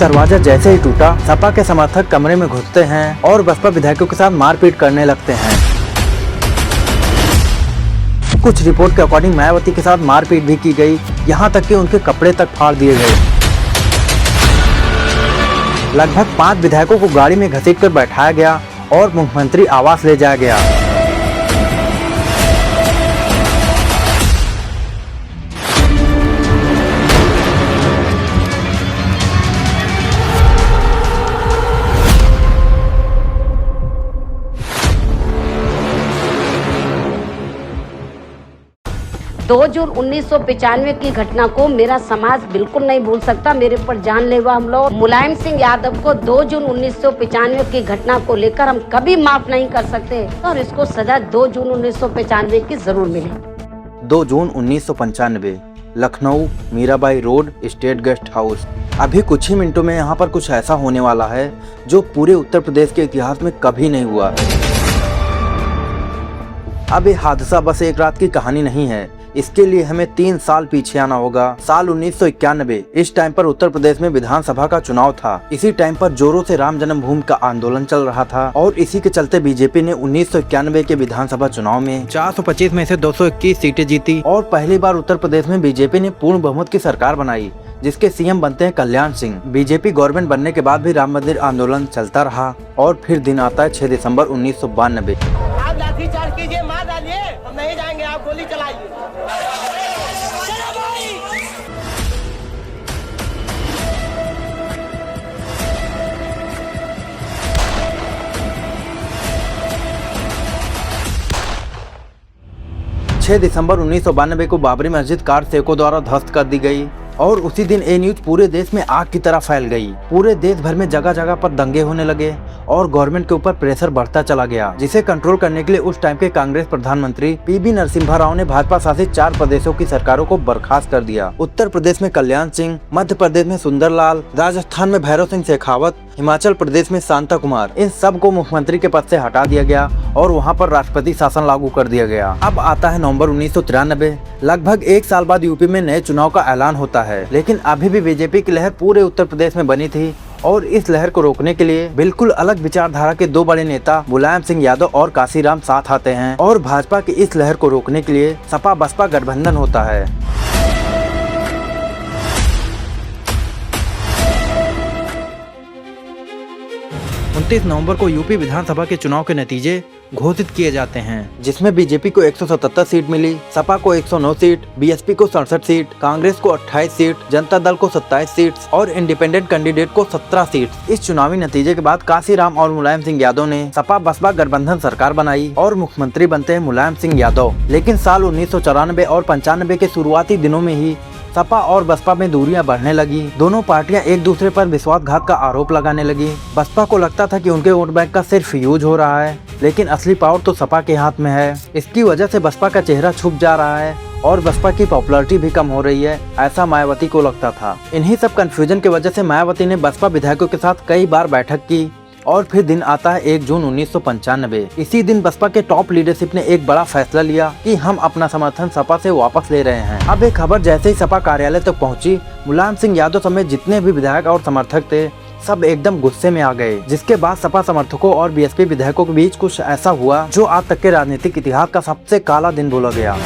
दरवाजा जैसे ही टूटा, सपा के समर्थक कमरे में घुसते हैं और बसपा विधायकों के साथ मारपीट करने लगते हैं। कुछ रिपोर्ट के अकॉर्डिंग मायावती के साथ मारपीट भी की गई, यहाँ तक कि उनके कपड़े तक फाड़ दिए गए। लगभग 5 विधायकों को गाड़ी में घसीटकर बैठाया गया और मुख्यमंत्री आवास ले जाया गया। 2 जून 1995 की घटना को मेरा समाज बिल्कुल नहीं भूल सकता। मेरे पर जानलेवा हमला मुलायम सिंह यादव को 2 जून 1995 की घटना को लेकर हम कभी माफ नहीं कर सकते और इसको सजा 2 जून 1995 की जरूर मिले। 2 जून 1995 Lucknow Mirabai road state guest house. अभी कुछ ही मिनटों में यहाँ पर कुछ ऐसा होने वाला है जो पूरे उत्तर प्रदेश के इतिहास में कभी नहीं हुआ। अब ये हादसा बस एक रात की कहानी नहीं है, इसके लिए हमें 3 साल पीछे आना होगा। साल 1991। इस टाइम पर उत्तर प्रदेश में विधानसभा का चुनाव था। इसी टाइम पर जोरों से राम जन्मभूमि का आंदोलन चल रहा था और इसी के चलते बीजेपी ने 1991 के विधानसभा चुनाव में 425 में से 221 सीटें जीती और पहली बार उत्तर प्रदेश में बीजेपी ने पूर्ण बहुमत की सरकार बनाई, जिसके सीएम बनते हैं कल्याण सिंह। बीजेपी गवर्नमेंट बनने के बाद भी राम मंदिर आंदोलन चलता रहा और फिर दिन आता है 6 दिसंबर 1992। आप लाठीचार्ज कीजिए, मार डालिए, हम नहीं जाएंगे, आप गोली चलाइए। 6 दिसंबर 1992 को बाबरी मस्जिद कार सेवकों द्वारा ध्वस्त कर दी गई और उसी दिन ये न्यूज पूरे देश में आग की तरह फैल गई। पूरे देश भर में जगह जगह पर दंगे होने लगे और गवर्नमेंट के ऊपर प्रेशर बढ़ता चला गया, जिसे कंट्रोल करने के लिए उस टाइम के कांग्रेस प्रधानमंत्री पीवी नरसिम्हा राव ने भाजपा शासित 4 प्रदेशों की सरकारों को बर्खास्त कर दिया। उत्तर प्रदेश में कल्याण सिंह, मध्य प्रदेश में सुंदरलाल, राजस्थान में भैरव सिंह शेखावत, हिमाचल प्रदेश में शांता कुमार, इन सब को मुख्यमंत्री के पद से हटा दिया गया और वहाँ पर राष्ट्रपति शासन लागू कर दिया गया। अब आता है नवंबर 1993। लगभग 1 साल बाद यूपी में नए चुनाव का ऐलान होता है, लेकिन अभी भी बीजेपी की लहर पूरे उत्तर प्रदेश में बनी थी और इस लहर को रोकने के लिए बिल्कुल अलग विचारधारा के 2 बड़े नेता मुलायम सिंह यादव और काशीराम साथ आते हैं और भाजपा की इस लहर को रोकने के लिए सपा बसपा गठबंधन होता है। 29 नवंबर को यूपी विधानसभा के चुनाव के नतीजे घोषित किए जाते हैं, जिसमें बीजेपी को 177 सीट मिली, सपा को 109 सीट, बीएसपी को 67 सीट, कांग्रेस को 28 सीट, जनता दल को 27 सीट और इंडिपेंडेंट कैंडिडेट को 17 सीट। इस चुनावी नतीजे के बाद काशीराम और मुलायम सिंह यादव ने सपा बसपा गठबंधन सरकार बनाई और मुख्यमंत्री बनते हैं मुलायम सिंह यादव। लेकिन साल 1994 और 95 के शुरुआती दिनों में ही सपा और बसपा में दूरियां बढ़ने लगी। दोनों पार्टियां एक दूसरे पर विश्वासघात का आरोप लगाने लगी। बसपा को लगता था कि उनके वोट बैंक का सिर्फ यूज हो रहा है, लेकिन असली पावर तो सपा के हाथ में है। इसकी वजह से बसपा का चेहरा छुप जा रहा है और बसपा की पॉपुलैरिटी भी कम हो रही है, ऐसा मायावती को लगता था। इन्हीं सब कंफ्यूजन की वजह से मायावती ने बसपा विधायकों के साथ कई बार बैठक की और फिर दिन आता है 1 जून 1995। इसी दिन बसपा के टॉप लीडरशिप ने एक बड़ा फैसला लिया कि हम अपना समर्थन सपा से वापस ले रहे हैं। अब ये खबर जैसे ही सपा कार्यालय तक पहुंची, मुलायम सिंह यादव समेत जितने भी विधायक और समर्थक थे सब एकदम गुस्से में आ गए, जिसके बाद सपा समर्थकों और बीएसपी विधायकों के बीच कुछ ऐसा हुआ जो आज तक के राजनीतिक इतिहास का सबसे काला दिन बोला गया।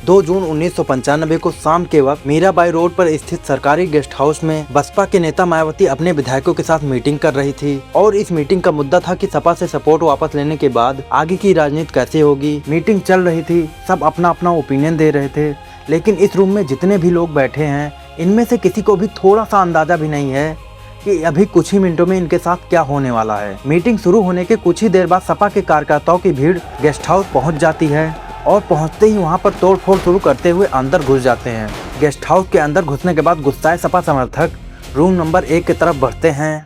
2 जून 1995 को शाम के वक्त मीराबाई रोड पर स्थित सरकारी गेस्ट हाउस में बसपा के नेता मायावती अपने विधायकों के साथ मीटिंग कर रही थी और इस मीटिंग का मुद्दा था कि सपा से सपोर्ट वापस लेने के बाद आगे की राजनीति कैसे होगी। मीटिंग चल रही थी, सब अपना अपना ओपिनियन दे रहे थे, लेकिन इस रूम में जितने भी लोग बैठे हैं इनमें से किसी को भी थोड़ा सा अंदाजा भी नहीं है कि अभी कुछ ही मिनटों में इनके साथ क्या होने वाला है। मीटिंग शुरू होने के कुछ ही देर बाद सपा के कार्यकर्ताओं की भीड़ गेस्ट हाउस पहुंच जाती है और पहुंचते ही वहां पर तोड़फोड़ शुरू करते हुए अंदर घुस जाते हैं। गेस्ट हाउस के अंदर घुसने के बाद गुस्साए सपा समर्थक रूम नंबर 1 की तरफ बढ़ते हैं।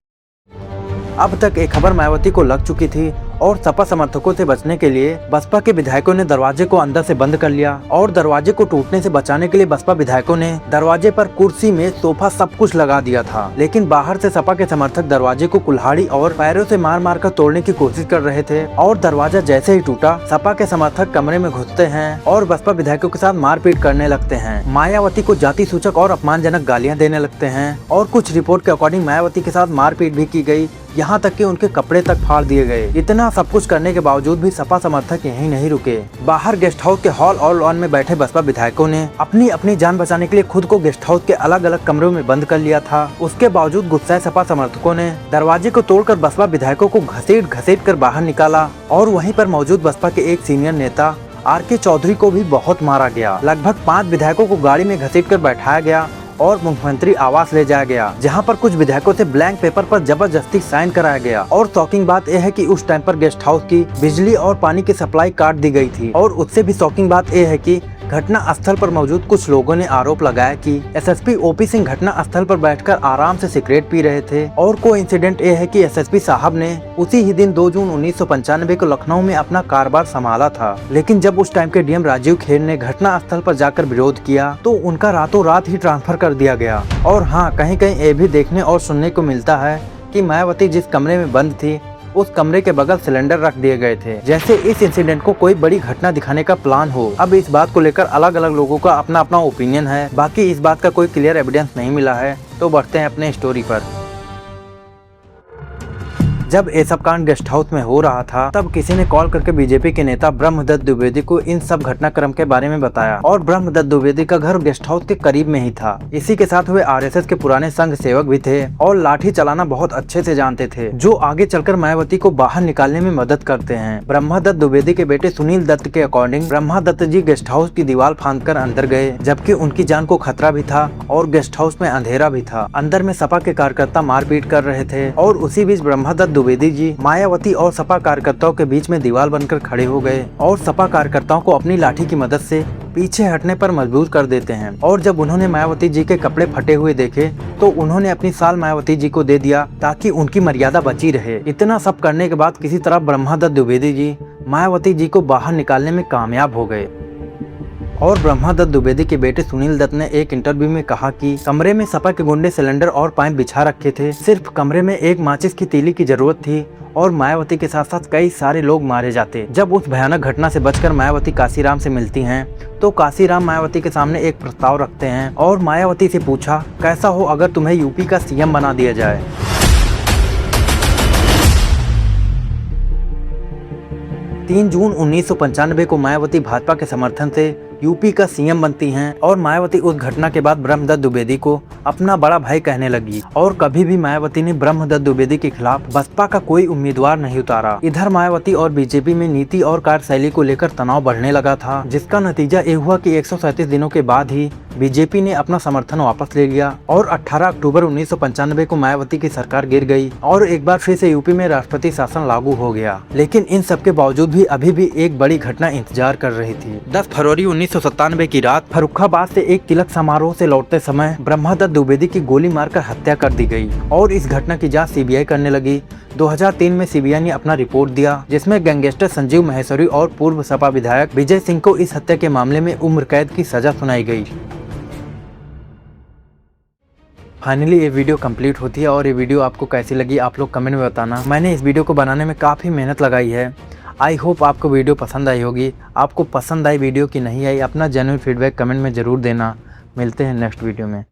अब तक एक खबर मायावती को लग चुकी थी और सपा समर्थकों से बचने के लिए बसपा के विधायकों ने दरवाजे को अंदर से बंद कर लिया और दरवाजे को टूटने से बचाने के लिए बसपा विधायकों ने दरवाजे पर कुर्सी में सोफा सब कुछ लगा दिया था। लेकिन बाहर से सपा के समर्थक दरवाजे को कुल्हाड़ी और पैरों से मार मार कर तोड़ने की कोशिश कर रहे थे और दरवाजा जैसे ही टूटा सपा के समर्थक कमरे में घुसते हैं और बसपा विधायकों के साथ मारपीट करने लगते हैं। मायावती को जाति सूचक और अपमानजनक गालियां देने लगते हैं और कुछ रिपोर्ट के अकॉर्डिंग मायावती के साथ मारपीट भी की गई, यहाँ तक कि उनके कपड़े तक फाड़ दिए गए। इतना सब कुछ करने के बावजूद भी सपा समर्थक यहीं नहीं रुके। बाहर गेस्ट हाउस के हॉल और लॉन में बैठे बसपा विधायकों ने अपनी अपनी जान बचाने के लिए खुद को गेस्ट हाउस के अलग अलग कमरों में बंद कर लिया था। उसके बावजूद गुस्साए सपा समर्थकों ने दरवाजे को तोड़कर बसपा विधायकों को घसीट कर बाहर निकाला और वहीं पर मौजूद बसपा के एक सीनियर नेता RK चौधरी को भी बहुत मारा गया। लगभग 5 विधायकों को गाड़ी में घसीटकर बैठाया गया और मुख्यमंत्री आवास ले जाया गया, जहां पर कुछ विधायकों से ब्लैंक पेपर पर जबरदस्ती साइन कराया गया। और शॉकिंग बात यह है कि उस टाइम पर गेस्ट हाउस की बिजली और पानी की सप्लाई काट दी गई थी। और उससे भी शॉकिंग बात यह है कि घटना स्थल पर मौजूद कुछ लोगों ने आरोप लगाया कि SSP OP सिंह घटना स्थल पर बैठकर आराम से सिगरेट पी रहे थे। और कोइंसिडेंट ये है कि SSP साहब ने उसी ही दिन 2 जून 1995 को लखनऊ में अपना कारोबार संभाला था। लेकिन जब उस टाइम के DM राजीव खेर ने घटना स्थल पर जाकर विरोध किया तो उनका रातों रात ही ट्रांसफर कर दिया गया। और हाँ, कहीं कहीं ये भी देखने और सुनने को मिलता है कि मायावती जिस कमरे में बंद थी उस कमरे के बगल सिलेंडर रख दिए गए थे, जैसे इस इंसिडेंट को कोई बड़ी घटना दिखाने का प्लान हो। अब इस बात को लेकर अलग अलग लोगों का अपना अपना ओपिनियन है। बाकी इस बात का कोई क्लियर एविडेंस नहीं मिला है। तो बढ़ते हैं अपने स्टोरी पर। जब ये सब कांड गेस्ट हाउस में हो रहा था तब किसी ने कॉल करके बीजेपी के नेता ब्रह्मदत्त द्विवेदी को इन सब घटनाक्रम के बारे में बताया। और ब्रह्मदत्त द्विवेदी का घर गेस्ट हाउस के करीब में ही था। इसी के साथ वे RSS के पुराने संघ सेवक भी थे और लाठी चलाना बहुत अच्छे से जानते थे, जो आगे चलकर मायावती को बाहर निकालने में मदद करते हैं। ब्रह्मदत्त द्विवेदी के बेटे सुनील दत्त के अकॉर्डिंग ब्रह्मदत्त जी गेस्ट हाउस की दीवार फांदकर अंदर गए, जबकि उनकी जान को खतरा भी था और गेस्ट हाउस में अंधेरा भी था। अंदर में सपा के कार्यकर्ता मारपीट कर रहे थे और उसी बीच ब्रह्मदत्त द्विवेदी जी मायावती और सपा कार्यकर्ताओं के बीच में दीवार बनकर खड़े हो गए और सपा कार्यकर्ताओं को अपनी लाठी की मदद से पीछे हटने पर मजबूर कर देते हैं। और जब उन्होंने मायावती जी के कपड़े फटे हुए देखे तो उन्होंने अपनी साल मायावती जी को दे दिया ताकि उनकी मर्यादा बची रहे। इतना सब करने के बाद किसी तरह ब्रह्मदत्त द्विवेदी जी मायावती जी को बाहर निकालने में कामयाब हो गए। और ब्रह्मदत्त द्विवेदी के बेटे सुनील दत्त ने एक इंटरव्यू में कहा कि कमरे में सपा के गुंडे सिलेंडर और पाइप बिछा रखे थे। सिर्फ कमरे में एक माचिस की तीली की जरूरत थी और मायावती के साथ साथ कई सारे लोग मारे जाते। जब उस भयानक घटना से बचकर मायावती काशीराम से मिलती हैं तो काशीराम मायावती के सामने एक प्रस्ताव रखते हैं और मायावती से पूछा, कैसा हो अगर तुम्हें यूपी का CM बना दिया जाए। 3 जून 1995 को मायावती भाजपा के समर्थन से यूपी का CM बनती हैं और मायावती उस घटना के बाद ब्रह्मदत्त द्विवेदी को अपना बड़ा भाई कहने लगी। और कभी भी मायावती ने ब्रह्मदत्त द्विवेदी के खिलाफ बसपा का कोई उम्मीदवार नहीं उतारा। इधर मायावती और बीजेपी में नीति और कार्यशैली को लेकर तनाव बढ़ने लगा था, जिसका नतीजा ये हुआ कि 137 दिनों के बाद ही बीजेपी ने अपना समर्थन वापस ले लिया और 18 अक्टूबर 1995 को मायावती की सरकार गिर गई और एक बार फिर से यूपी में राष्ट्रपति शासन लागू हो गया। लेकिन इन सब के बावजूद भी अभी भी एक बड़ी घटना इंतजार कर रही थी। 10 फरवरी 1997 की रात फर्रुखाबाद से एक तिलक समारोह से लौटते समय ब्रह्मदत्त द्विवेदी की गोली मारकर हत्या कर दी गई और इस घटना की जांच CBI करने लगी। 2003 में CBI ने अपना रिपोर्ट दिया, जिसमें गैंगस्टर संजीव महेश्वरी और पूर्व सपा विधायक विजय सिंह को इस हत्या के मामले में उम्र कैद की सजा सुनाई गई। फाइनली ये वीडियो कंप्लीट होती है और ये वीडियो आपको कैसी लगी आप लोग कमेंट में बताना। मैंने इस वीडियो को बनाने में काफ़ी मेहनत लगाई है। आई होप आपको वीडियो पसंद आई होगी। आपको पसंद आई वीडियो की नहीं आई, अपना जेन्युइन फीडबैक कमेंट में ज़रूर देना। मिलते हैं नेक्स्ट वीडियो में।